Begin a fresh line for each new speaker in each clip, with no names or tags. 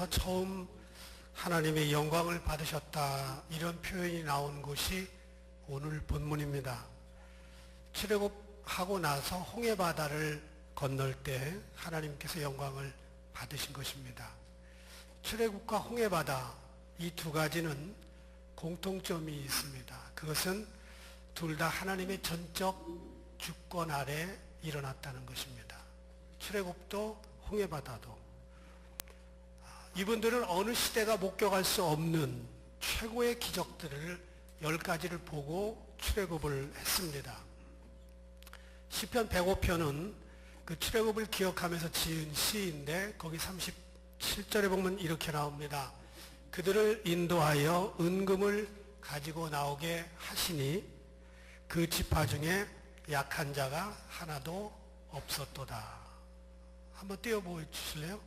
이스라엘에서 처음 하나님의 영광을 받으셨다, 이런 표현이 나온 곳이 오늘 본문입니다. 출애굽하고 나서 홍해바다를 건널 때 하나님께서 영광을 받으신 것입니다. 출애굽과 홍해바다, 이 두 가지는 공통점이 있습니다. 그것은 둘 다 하나님의 전적 주권 아래 일어났다는 것입니다. 출애굽도 홍해바다도. 이분들은 어느 시대가 목격할 수 없는 최고의 기적들을 10가지를 보고 출애굽을 했습니다. 시편 105편은 그 출애굽을 기억하면서 지은 시인데, 거기 37절에 보면 이렇게 나옵니다. 그들을 인도하여 은금을 가지고 나오게 하시니 그 지파 중에 약한 자가 하나도 없었도다. 한번 띄워보여 주실래요?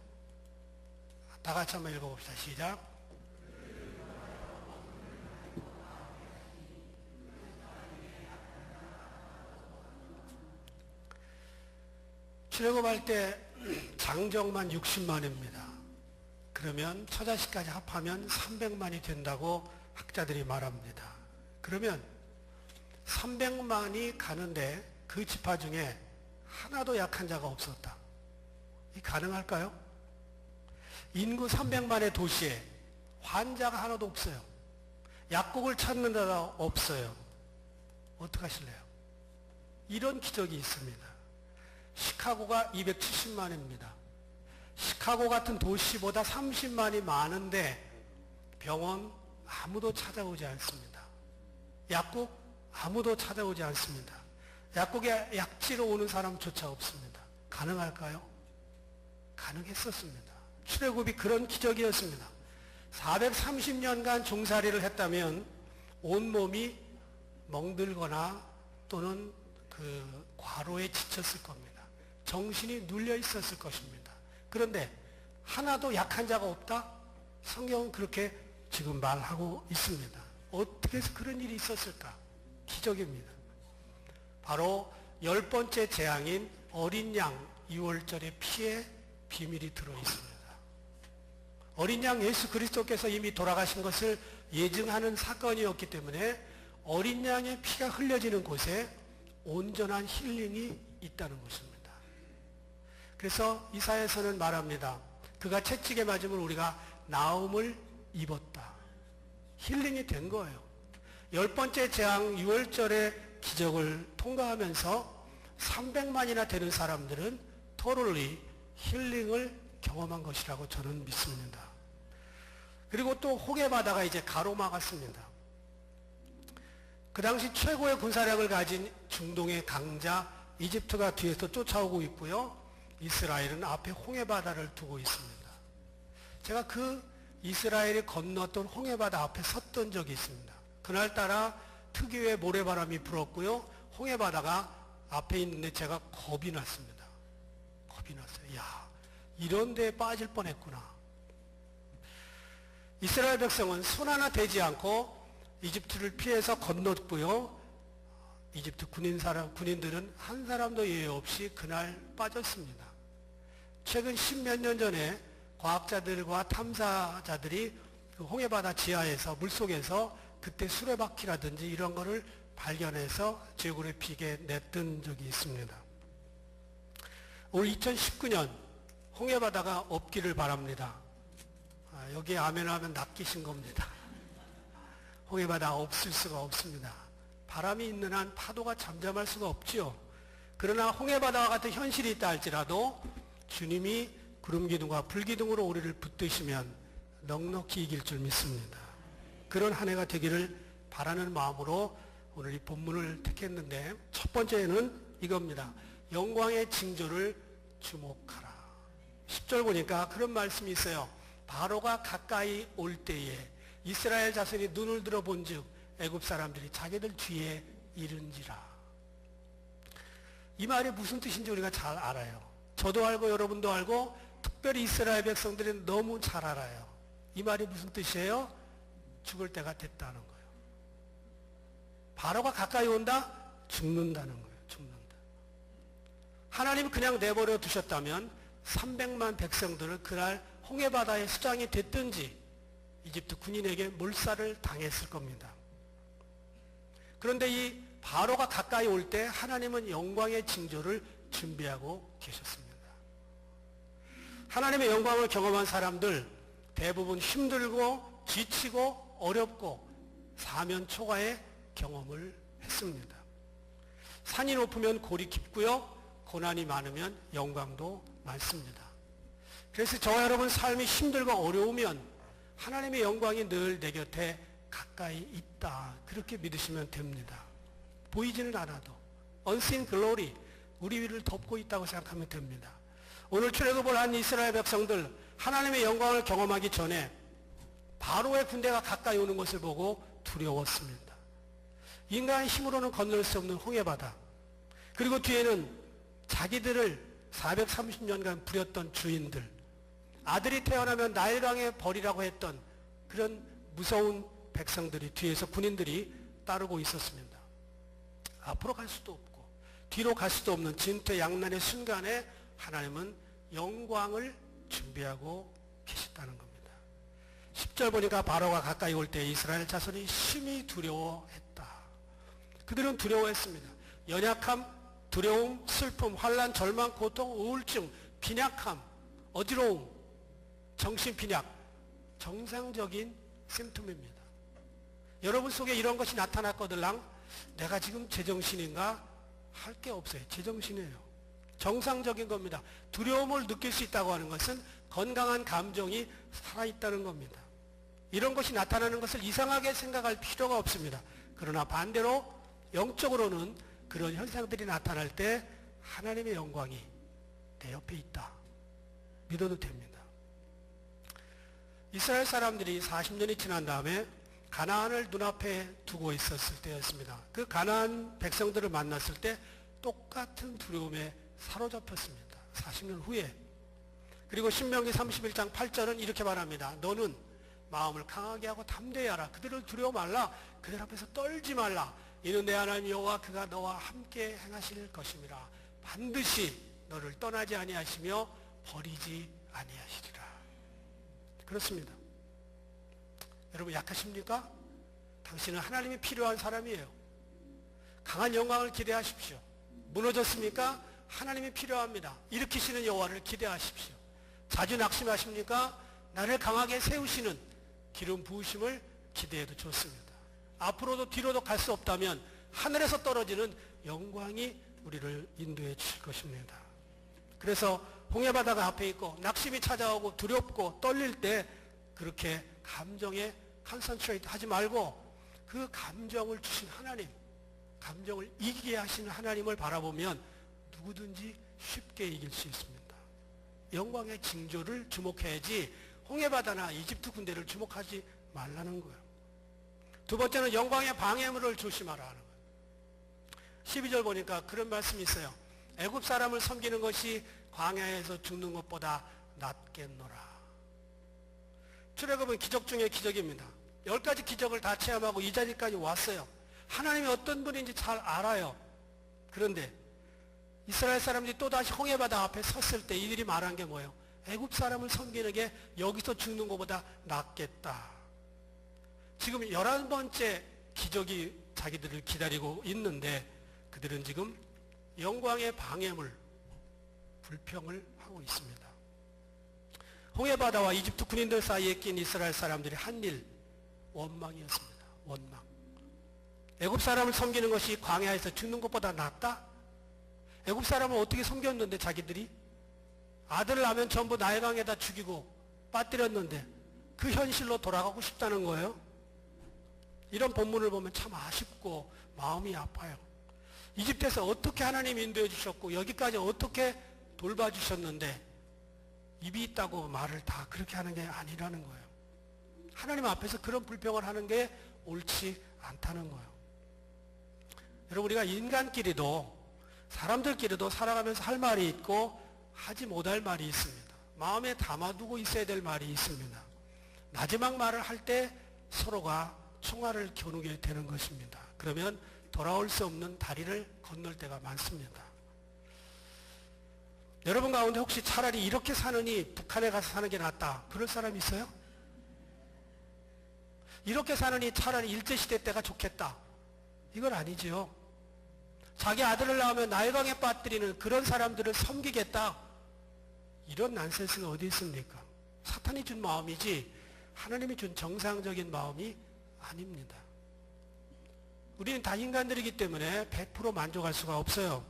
다 같이 한번 읽어봅시다. 시작. 출애굽할 때 장정만 60만입니다. 그러면 처자식까지 합하면 300만이 된다고 학자들이 말합니다. 그러면 300만이 가는데 그 지파 중에 하나도 약한 자가 없었다. 이 가능할까요? 인구 300만의 도시에 환자가 하나도 없어요. 약국을 찾는 데가 없어요. 어떡하실래요? 이런 기적이 있습니다. 시카고가 270만입니다. 시카고 같은 도시보다 30만이 많은데 병원 아무도 찾아오지 않습니다. 약국 아무도 찾아오지 않습니다. 약국에 약지로 오는 사람조차 없습니다. 가능할까요? 가능했었습니다. 출애굽이 그런 기적이었습니다. 430년간 종살이를 했다면 온몸이 멍들거나 또는 그 과로에 지쳤을 겁니다. 정신이 눌려 있었을 것입니다. 그런데 하나도 약한 자가 없다? 성경은 그렇게 지금 말하고 있습니다. 어떻게 해서 그런 일이 있었을까? 기적입니다. 바로 10번째 재앙인 어린 양 유월절의 피에 비밀이 들어있습니다. 어린 양 예수 그리스도께서 이미 돌아가신 것을 예증하는 사건이었기 때문에 어린 양의 피가 흘려지는 곳에 온전한 힐링이 있다는 것입니다. 그래서 이사야서는 말합니다. 그가 채찍에 맞음을 우리가 나음을 입었다. 힐링이 된 거예요. 10번째 재앙 유월절의 기적을 통과하면서 300만이나 되는 사람들은 totally 힐링을 경험한 것이라고 저는 믿습니다. 그리고 또 홍해바다가 이제 가로막았습니다. 그 당시 최고의 군사력을 가진 중동의 강자 이집트가 뒤에서 쫓아오고 있고요. 이스라엘은 앞에 홍해바다를 두고 있습니다. 제가 그 이스라엘이 건넜던 홍해바다 앞에 섰던 적이 있습니다. 그날따라 특유의 모래바람이 불었고요. 홍해바다가 앞에 있는데 제가 겁이 났습니다. 겁이 났어요. 야, 이런 데에 빠질 뻔했구나. 이스라엘 백성은 손 하나 대지 않고 이집트를 피해서 건넜고요. 이집트 군인들은 한 사람도 예외 없이 그날 빠졌습니다. 최근 10몇 년 전에 과학자들과 탐사자들이 그 홍해바다 지하에서 물속에서 그때 수레바퀴라든지 이런 거를 발견해서 지오그래픽에 냈던 적이 있습니다. 올 2019년 홍해바다가 없기를 바랍니다. 여기에 아멘하면 낚이신 겁니다. 홍해바다 없을 수가 없습니다. 바람이 있는 한 파도가 잠잠할 수가 없지요. 그러나 홍해바다와 같은 현실이 있다 할지라도 주님이 구름기둥과 불기둥으로 우리를 붙드시면 넉넉히 이길 줄 믿습니다. 그런 한 해가 되기를 바라는 마음으로 오늘 이 본문을 택했는데, 첫 번째는 이겁니다. 영광의 징조를 주목하라. 10절 보니까 그런 말씀이 있어요. 바로가 가까이 올 때에 이스라엘 자손이 눈을 들어본 즉 애굽 사람들이 자기들 뒤에 이른지라. 이 말이 무슨 뜻인지 우리가 잘 알아요. 저도 알고 여러분도 알고 특별히 이스라엘 백성들이 너무 잘 알아요. 이 말이 무슨 뜻이에요? 죽을 때가 됐다는 거예요. 바로가 가까이 온다? 죽는다는 거예요. 죽는다. 하나님이 그냥 내버려 두셨다면 300만 백성들을 그날 홍해바다의 수장이 됐든지 이집트 군인에게 몰살을 당했을 겁니다. 그런데 이 바로가 가까이 올 때 하나님은 영광의 징조를 준비하고 계셨습니다. 하나님의 영광을 경험한 사람들 대부분 힘들고 지치고 어렵고 사면 초가의 경험을 했습니다. 산이 높으면 골이 깊고요. 고난이 많으면 영광도 많습니다. 그래서 저와 여러분 삶이 힘들고 어려우면 하나님의 영광이 늘 내 곁에 가까이 있다. 그렇게 믿으시면 됩니다. 보이지는 않아도 unseen glory, 우리 위를 덮고 있다고 생각하면 됩니다. 오늘 출애굽을 한 이스라엘 백성들 하나님의 영광을 경험하기 전에 바로의 군대가 가까이 오는 것을 보고 두려웠습니다. 인간의 힘으로는 건널 수 없는 홍해바다, 그리고 뒤에는 자기들을 430년간 부렸던 주인들, 아들이 태어나면 나일강에 버리라고 했던 그런 무서운 백성들이, 뒤에서 군인들이 따르고 있었습니다. 앞으로 갈 수도 없고 뒤로 갈 수도 없는 진퇴양난의 순간에 하나님은 영광을 준비하고 계셨다는 겁니다. 10절 보니까 바로가 가까이 올 때 이스라엘 자손이 심히 두려워했다. 그들은 두려워했습니다. 연약함, 두려움, 슬픔, 환난, 절망, 고통, 우울증, 빈약함, 어지러움, 정신빈약, 정상적인 심텀입니다. 여러분 속에 이런 것이 나타났거들랑 내가 지금 제정신인가 할 게 없어요. 제정신이에요. 정상적인 겁니다. 두려움을 느낄 수 있다고 하는 것은 건강한 감정이 살아있다는 겁니다. 이런 것이 나타나는 것을 이상하게 생각할 필요가 없습니다. 그러나 반대로 영적으로는 그런 현상들이 나타날 때 하나님의 영광이 내 옆에 있다. 믿어도 됩니다. 이스라엘 사람들이 40년이 지난 다음에 가나안을 눈앞에 두고 있었을 때였습니다. 그 가나안 백성들을 만났을 때 똑같은 두려움에 사로잡혔습니다. 40년 후에. 그리고 신명기 31장 8절은 이렇게 말합니다. 너는 마음을 강하게 하고 담대히 하라. 그들을 두려워 말라. 그들 앞에서 떨지 말라. 이는 내 하나님 여호와 그가 너와 함께 행하실 것임이라. 반드시 너를 떠나지 아니하시며 버리지 아니하시리라. 그렇습니다. 여러분 약하십니까? 당신은 하나님이 필요한 사람이에요. 강한 영광을 기대하십시오. 무너졌습니까? 하나님이 필요합니다. 일으키시는 여호와를 기대하십시오. 자주 낙심하십니까? 나를 강하게 세우시는 기름 부으심을 기대해도 좋습니다. 앞으로도 뒤로도 갈 수 없다면 하늘에서 떨어지는 영광이 우리를 인도해 주실 것입니다. 그래서 홍해바다가 앞에 있고 낙심이 찾아오고 두렵고 떨릴 때 그렇게 감정에 컨센트레이트 하지 말고 그 감정을 주신 하나님, 감정을 이기게 하시는 하나님을 바라보면 누구든지 쉽게 이길 수 있습니다. 영광의 징조를 주목해야지 홍해바다나 이집트 군대를 주목하지 말라는 거예요. 두 번째는 영광의 방해물을 조심하라 하는 거예요. 12절 보니까 그런 말씀이 있어요. 애굽 사람을 섬기는 것이 광야에서 죽는 것보다 낫겠노라. 출애굽은 기적 중에 기적입니다. 10가지 기적을 다 체험하고 이 자리까지 왔어요. 하나님이 어떤 분인지 잘 알아요. 그런데 이스라엘 사람들이 또다시 홍해바다 앞에 섰을 때 이들이 말한 게 뭐예요? 애굽 사람을 섬기는 게 여기서 죽는 것보다 낫겠다. 지금 11번째 기적이 자기들을 기다리고 있는데 그들은 지금 영광의 방해물, 불평을 하고 있습니다. 홍해바다와 이집트 군인들 사이에 낀 이스라엘 사람들이 한 일, 원망이었습니다. 원망. 애굽 사람을 섬기는 것이 광야에서 죽는 것보다 낫다? 애굽 사람을 어떻게 섬겼는데 자기들이? 아들을 낳으면 전부 나일강에다 죽이고 빠뜨렸는데 그 현실로 돌아가고 싶다는 거예요. 이런 본문을 보면 참 아쉽고 마음이 아파요. 이집트에서 어떻게 하나님 인도해 주셨고 여기까지 어떻게 돌봐주셨는데 입이 있다고 말을 다 그렇게 하는 게 아니라는 거예요. 하나님 앞에서 그런 불평을 하는 게 옳지 않다는 거예요. 여러분 우리가 인간끼리도 사람들끼리도 살아가면서 할 말이 있고 하지 못할 말이 있습니다. 마음에 담아두고 있어야 될 말이 있습니다. 마지막 말을 할 때 서로가 총알을 겨누게 되는 것입니다. 그러면 돌아올 수 없는 다리를 건널 때가 많습니다. 여러분 가운데 혹시 차라리 이렇게 사느니 북한에 가서 사는 게 낫다, 그럴 사람 있어요? 이렇게 사느니 차라리 일제시대 때가 좋겠다, 이건 아니지요. 자기 아들을 낳으면 나일강에 빠뜨리는 그런 사람들을 섬기겠다, 이런 난센스는 어디 있습니까? 사탄이 준 마음이지 하나님이 준 정상적인 마음이 아닙니다. 우리는 다 인간들이기 때문에 100% 만족할 수가 없어요.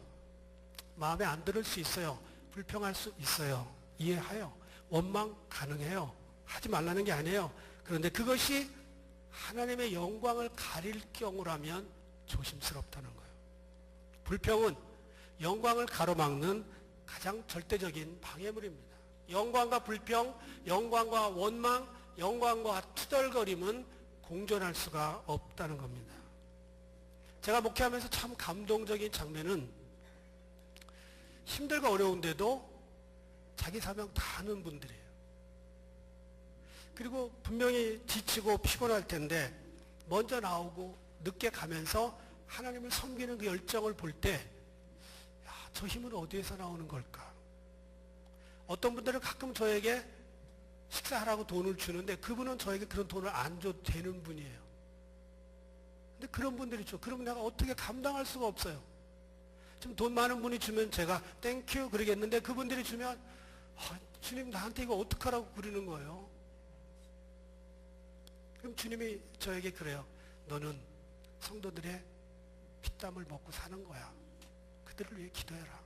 마음에 안 들을 수 있어요. 불평할 수 있어요. 이해해요. 원망 가능해요. 하지 말라는 게 아니에요. 그런데 그것이 하나님의 영광을 가릴 경우라면 조심스럽다는 거예요. 불평은 영광을 가로막는 가장 절대적인 방해물입니다. 영광과 불평, 영광과 원망, 영광과 투덜거림은 공존할 수가 없다는 겁니다. 제가 목회하면서 참 감동적인 장면은 힘들고 어려운데도 자기 사명 다 하는 분들이에요. 그리고 분명히 지치고 피곤할 텐데 먼저 나오고 늦게 가면서 하나님을 섬기는 그 열정을 볼 때, 저 힘은 어디에서 나오는 걸까? 어떤 분들은 가끔 저에게 식사하라고 돈을 주는데 그분은 저에게 그런 돈을 안 줘도 되는 분이에요. 근데 그런 분들이 있죠. 그러면 내가 어떻게 감당할 수가 없어요. 좀 돈 많은 분이 주면 제가 땡큐 그러겠는데 그분들이 주면 주님 나한테 이거 어떡하라고 그러는 거예요. 그럼 주님이 저에게 그래요. 너는 성도들의 피땀을 먹고 사는 거야. 그들을 위해 기도해라.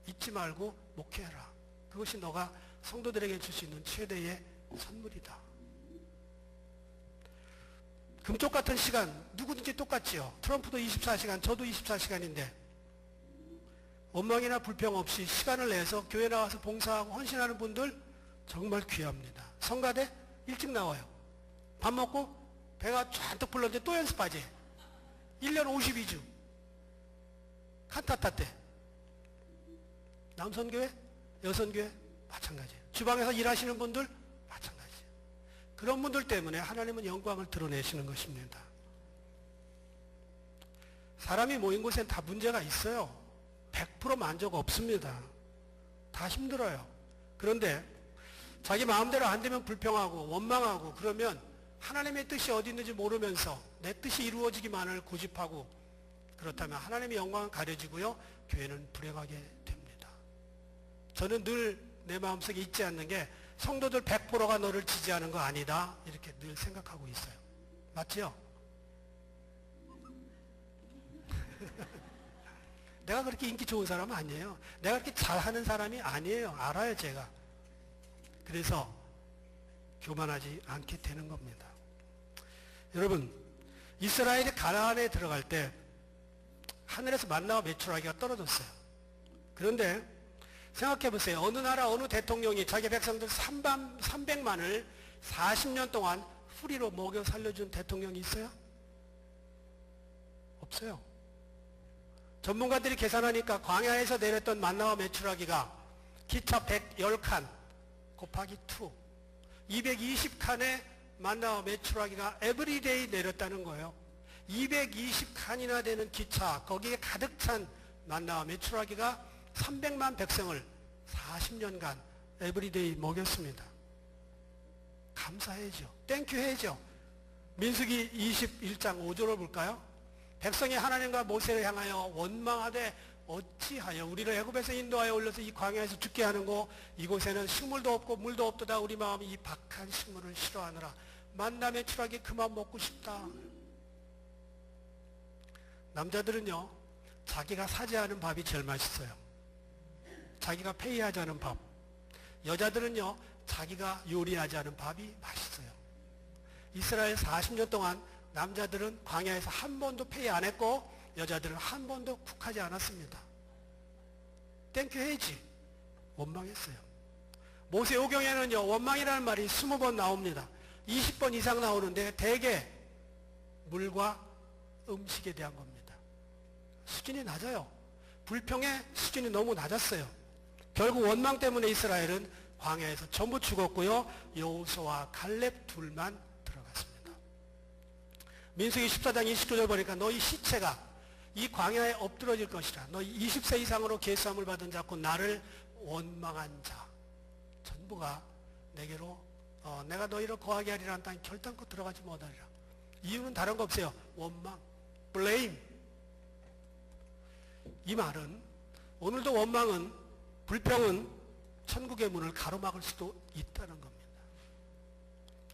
잊지 말고 목회해라. 그것이 너가 성도들에게 줄 수 있는 최대의 선물이다. 금쪽 같은 시간 누구든지 똑같지요. 트럼프도 24시간, 저도 24시간인데 원망이나 불평 없이 시간을 내서 교회 나와서 봉사하고 헌신하는 분들 정말 귀합니다. 성가대 일찍 나와요. 밥 먹고 배가 잔뜩 불렀는데 또 연습하지. 1년 52주 칸타타 때 남선교회, 여선교회 마찬가지예요. 주방에서 일하시는 분들 마찬가지예요. 그런 분들 때문에 하나님은 영광을 드러내시는 것입니다. 사람이 모인 곳엔 다 문제가 있어요. 100% 만족 없습니다. 다 힘들어요. 그런데 자기 마음대로 안 되면 불평하고 원망하고 그러면 하나님의 뜻이 어디 있는지 모르면서 내 뜻이 이루어지기만을 고집하고 그렇다면 하나님의 영광은 가려지고요. 교회는 불행하게 됩니다. 저는 늘 내 마음속에 잊지 않는 게 성도들 100%가 너를 지지하는 거 아니다. 이렇게 늘 생각하고 있어요. 맞지요? 내가 그렇게 인기 좋은 사람은 아니에요. 내가 그렇게 잘하는 사람이 아니에요. 알아요, 제가. 그래서 교만하지 않게 되는 겁니다. 여러분, 이스라엘이 가나안에 들어갈 때 하늘에서 만나와 메추라기가 떨어졌어요. 그런데 생각해 보세요. 어느 나라 어느 대통령이 자기 백성들 300만을 40년 동안 풀이로 먹여 살려준 대통령이 있어요? 없어요. 전문가들이 계산하니까 광야에서 내렸던 만나와 메추라기가 기차 110칸 곱하기 2 220칸의 만나와 메추라기가 에브리데이 내렸다는 거예요. 220칸이나 되는 기차 거기에 가득 찬 만나와 메추라기가 300만 백성을 40년간 에브리데이 먹였습니다. 감사해야죠. 땡큐 해야죠. 민수기 21장 5절을 볼까요? 백성이 하나님과 모세를 향하여 원망하되 어찌하여 우리를 애굽에서 인도하여 올려서 이 광야에서 죽게 하는고 이곳에는 식물도 없고 물도 없도다. 우리 마음이 이 박한 식물을 싫어하느라 만나 메추라기 그만 먹고 싶다. 남자들은요 자기가 사지 않은 밥이 제일 맛있어요. 자기가 페이하지 않은 밥. 여자들은요 자기가 요리하지 않은 밥이 맛있어요. 이스라엘 40년 동안 남자들은 광야에서 한 번도 페이 안 했고 여자들은 한 번도 쿡하지 않았습니다. 땡큐 해야지. 원망했어요. 모세오경에는요 원망이라는 말이 20번 나옵니다. 20번 이상 나오는데 대개 물과 음식에 대한 겁니다. 수준이 낮아요. 불평의 수준이 너무 낮았어요. 결국 원망 때문에 이스라엘은 광야에서 전부 죽었고요. 여호수아와 갈렙 둘만 들어갔습니다. 민수기 14장 29절 보니까 너희 시체가 이 광야에 엎드러질 것이라. 너희 20세 이상으로 계수함을 받은 자고 나를 원망한 자 전부가 내게로 내가 너희를 거하게 하리라는 땅에 결단코 들어가지 못하리라. 이유는 다른 거 없어요. 원망, blame. 이 말은 오늘도 원망은, 불평은 천국의 문을 가로막을 수도 있다는 겁니다.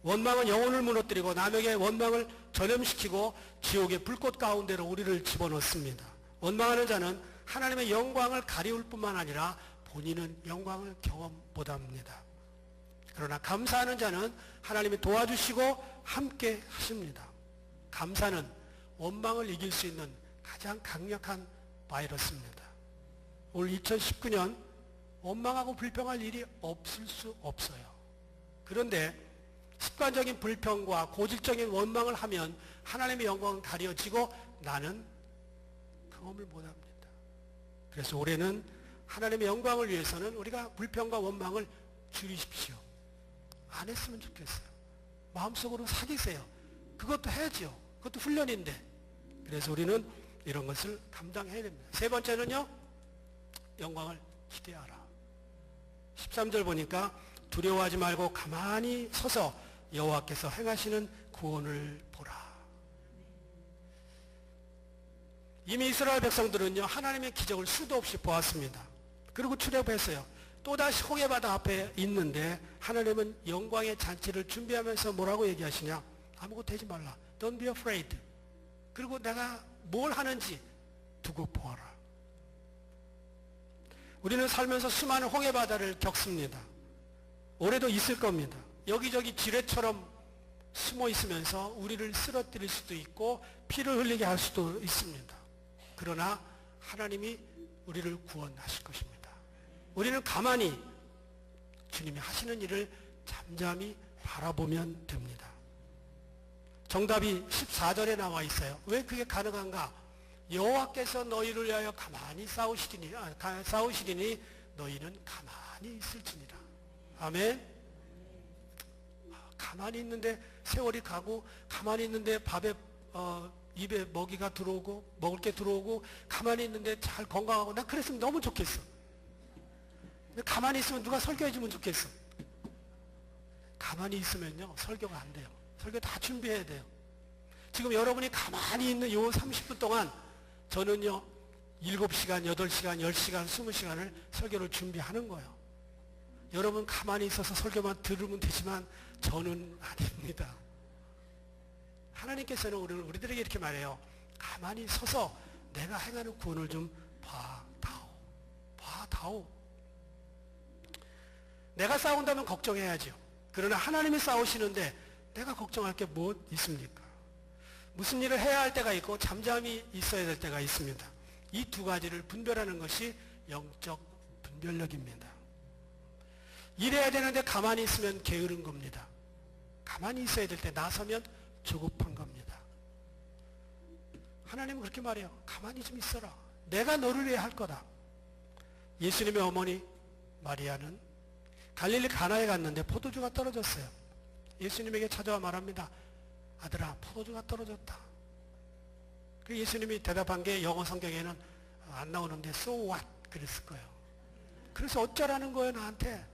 원망은 영혼을 무너뜨리고 남에게 원망을 전염시키고 지옥의 불꽃 가운데로 우리를 집어넣습니다. 원망하는 자는 하나님의 영광을 가리울 뿐만 아니라 본인은 영광을 경험 못합니다. 그러나 감사하는 자는 하나님이 도와주시고 함께 하십니다. 감사는 원망을 이길 수 있는 가장 강력한 바이러스입니다. 올 2019년 원망하고 불평할 일이 없을 수 없어요. 그런데 습관적인 불평과 고질적인 원망을 하면 하나님의 영광은 가려지고 나는 경험을 못합니다. 그래서 올해는 하나님의 영광을 위해서는 우리가 불평과 원망을 줄이십시오. 안 했으면 좋겠어요. 마음속으로 사귀세요. 그것도 해야죠. 그것도 훈련인데. 그래서 우리는 이런 것을 감당해야 됩니다. 세 번째는요, 영광을 기대하라. 13절 보니까 두려워하지 말고 가만히 서서 여호와께서 행하시는 구원을 보라. 이미 이스라엘 백성들은요, 하나님의 기적을 수도 없이 보았습니다. 그리고 출애굽했어요. 또다시 홍해바다 앞에 있는데 하나님은 영광의 잔치를 준비하면서 뭐라고 얘기하시냐? 아무것도 하지 말라. Don't be afraid. 그리고 내가 뭘 하는지 두고 보아라. 우리는 살면서 수많은 홍해바다를 겪습니다. 올해도 있을 겁니다. 여기저기 지뢰처럼 숨어 있으면서 우리를 쓰러뜨릴 수도 있고 피를 흘리게 할 수도 있습니다. 그러나 하나님이 우리를 구원하실 것입니다. 우리는 가만히 주님이 하시는 일을 잠잠히 바라보면 됩니다. 정답이 14절에 나와 있어요. 왜 그게 가능한가? 여호와께서 너희를 위하여 가만히 싸우시리니 너희는 가만히 있을지니라. 아멘. 가만히 있는데 세월이 가고, 가만히 있는데 밥에 입에 먹이가 들어오고, 먹을 게 들어오고, 가만히 있는데 잘 건강하고, 난 그랬으면 너무 좋겠어. 근데 가만히 있으면 누가 설교해 주면 좋겠어. 가만히 있으면요, 설교가 안 돼요. 설교 다 준비해야 돼요. 지금 여러분이 가만히 있는 요 30분 동안 저는요, 7시간, 8시간, 10시간, 20시간을 설교를 준비하는 거예요. 여러분 가만히 있어서 설교만 들으면 되지만 저는 아닙니다. 하나님께서는 우리들에게 이렇게 말해요. 가만히 서서 내가 행하는 구원을 좀 봐다오. 내가 싸운다면 걱정해야죠. 그러나 하나님이 싸우시는데 내가 걱정할 게 뭐 있습니까? 무슨 일을 해야 할 때가 있고 잠잠히 있어야 될 때가 있습니다. 이 두 가지를 분별하는 것이 영적 분별력입니다. 일해야 되는데 가만히 있으면 게으른 겁니다. 가만히 있어야 될 때 나서면 조급한 겁니다. 하나님은 그렇게 말해요. 가만히 좀 있어라. 내가 너를 위해 할 거다. 예수님의 어머니 마리아는 갈릴리 가나에 갔는데 포도주가 떨어졌어요. 예수님에게 찾아와 말합니다. 아들아, 포도주가 떨어졌다. 그 예수님이 대답한 게 영어 성경에는 안 나오는데 so what 그랬을 거예요. 그래서 어쩌라는 거예요, 나한테.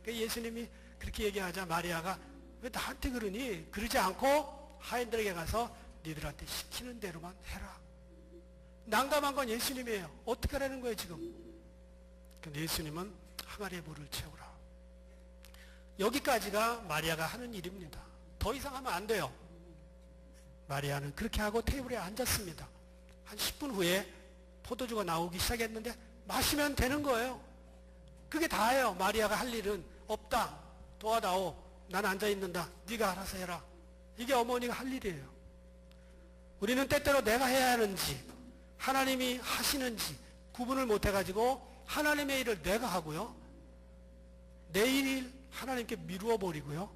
예수님이 그렇게 얘기하자 마리아가 왜 나한테 그러니? 그러지 않고 하인들에게 가서 니들한테 시키는 대로만 해라. 난감한 건 예수님이에요. 어떻게 하라는 거예요, 지금? 근데 예수님은 항아리에 물을 채우라. 여기까지가 마리아가 하는 일입니다. 더 이상 하면 안 돼요. 마리아는 그렇게 하고 테이블에 앉았습니다. 한 10분 후에 포도주가 나오기 시작했는데 마시면 되는 거예요. 그게 다예요. 마리아가 할 일은 없다. 도와다오. 난 앉아있는다. 네가 알아서 해라. 이게 어머니가 할 일이에요. 우리는 때때로 내가 해야 하는지 하나님이 하시는지 구분을 못해가지고 하나님의 일을 내가 하고요. 내 일 하나님께 미루어 버리고요.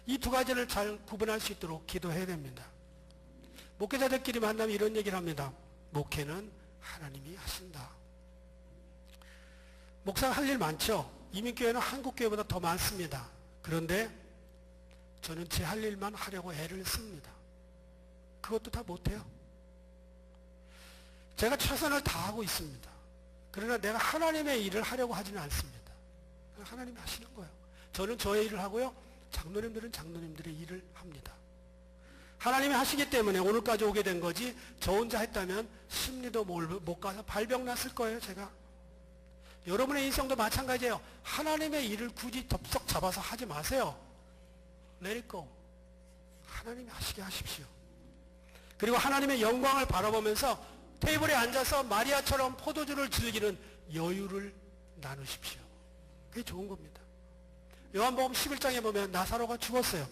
이 두 가지를 잘 구분할 수 있도록 기도해야 됩니다. 목회자들끼리 만나면 이런 얘기를 합니다. 목회는 하나님이 하신다. 목사가 할 일 많죠. 이민교회는 한국교회보다 더 많습니다. 그런데 저는 제 할 일만 하려고 애를 씁니다. 그것도 다 못해요. 제가 최선을 다하고 있습니다. 그러나 내가 하나님의 일을 하려고 하지는 않습니다. 하나님이 하시는 거예요. 저는 저의 일을 하고요. 장로님들은 장로님들의 일을 합니다. 하나님이 하시기 때문에 오늘까지 오게 된 거지, 저 혼자 했다면 심리도 못 가서 발병 났을 거예요, 제가. 여러분의 인생도 마찬가지예요. 하나님의 일을 굳이 덥석 잡아서 하지 마세요. Let it go. 하나님이 하시게 하십시오. 그리고 하나님의 영광을 바라보면서 테이블에 앉아서 마리아처럼 포도주를 즐기는 여유를 나누십시오. 그게 좋은 겁니다. 요한복음 11장에 보면 나사로가 죽었어요.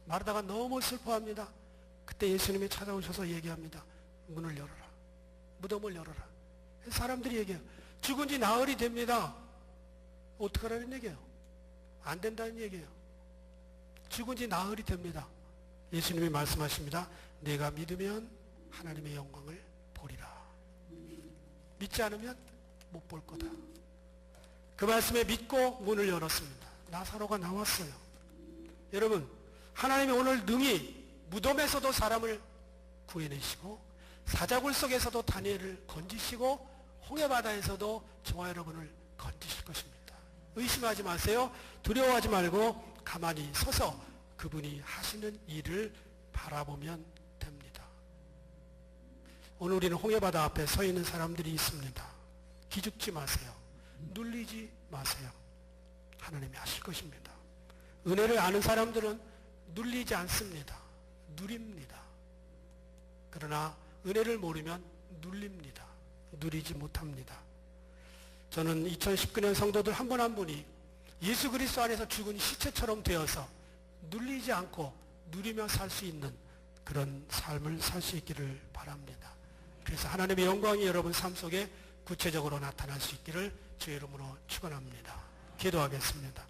마르다가 너무 슬퍼합니다. 그때 예수님이 찾아오셔서 얘기합니다. 문을 열어라. 무덤을 열어라. 사람들이 얘기해요. 죽은 지 나흘이 됩니다. 어떡하라는 얘기예요? 안 된다는 얘기예요. 죽은 지 나흘이 됩니다. 예수님이 말씀하십니다. 내가 믿으면 하나님의 영광을 보리라. 믿지 않으면 못 볼 거다. 그 말씀에 믿고 문을 열었습니다. 나사로가 나왔어요. 여러분, 하나님이 오늘 능히 무덤에서도 사람을 구해내시고 사자굴 속에서도 다니엘을 건지시고 홍해바다에서도 저와 여러분을 건지실 것입니다. 의심하지 마세요. 두려워하지 말고 가만히 서서 그분이 하시는 일을 바라보면 됩니다. 오늘 우리는 홍해바다 앞에 서 있는 사람들이 있습니다. 기죽지 마세요. 눌리지 마세요. 하나님이 하실 것입니다. 은혜를 아는 사람들은 눌리지 않습니다. 누립니다. 그러나 은혜를 모르면 눌립니다. 누리지 못합니다. 저는 2019년 성도들 한 분 한 분이 예수 그리스도 안에서 죽은 시체처럼 되어서 눌리지 않고 누리며 살 수 있는 그런 삶을 살 수 있기를 바랍니다. 그래서 하나님의 영광이 여러분 삶 속에 구체적으로 나타날 수 있기를 주의 이름으로 축원합니다. 기도하겠습니다.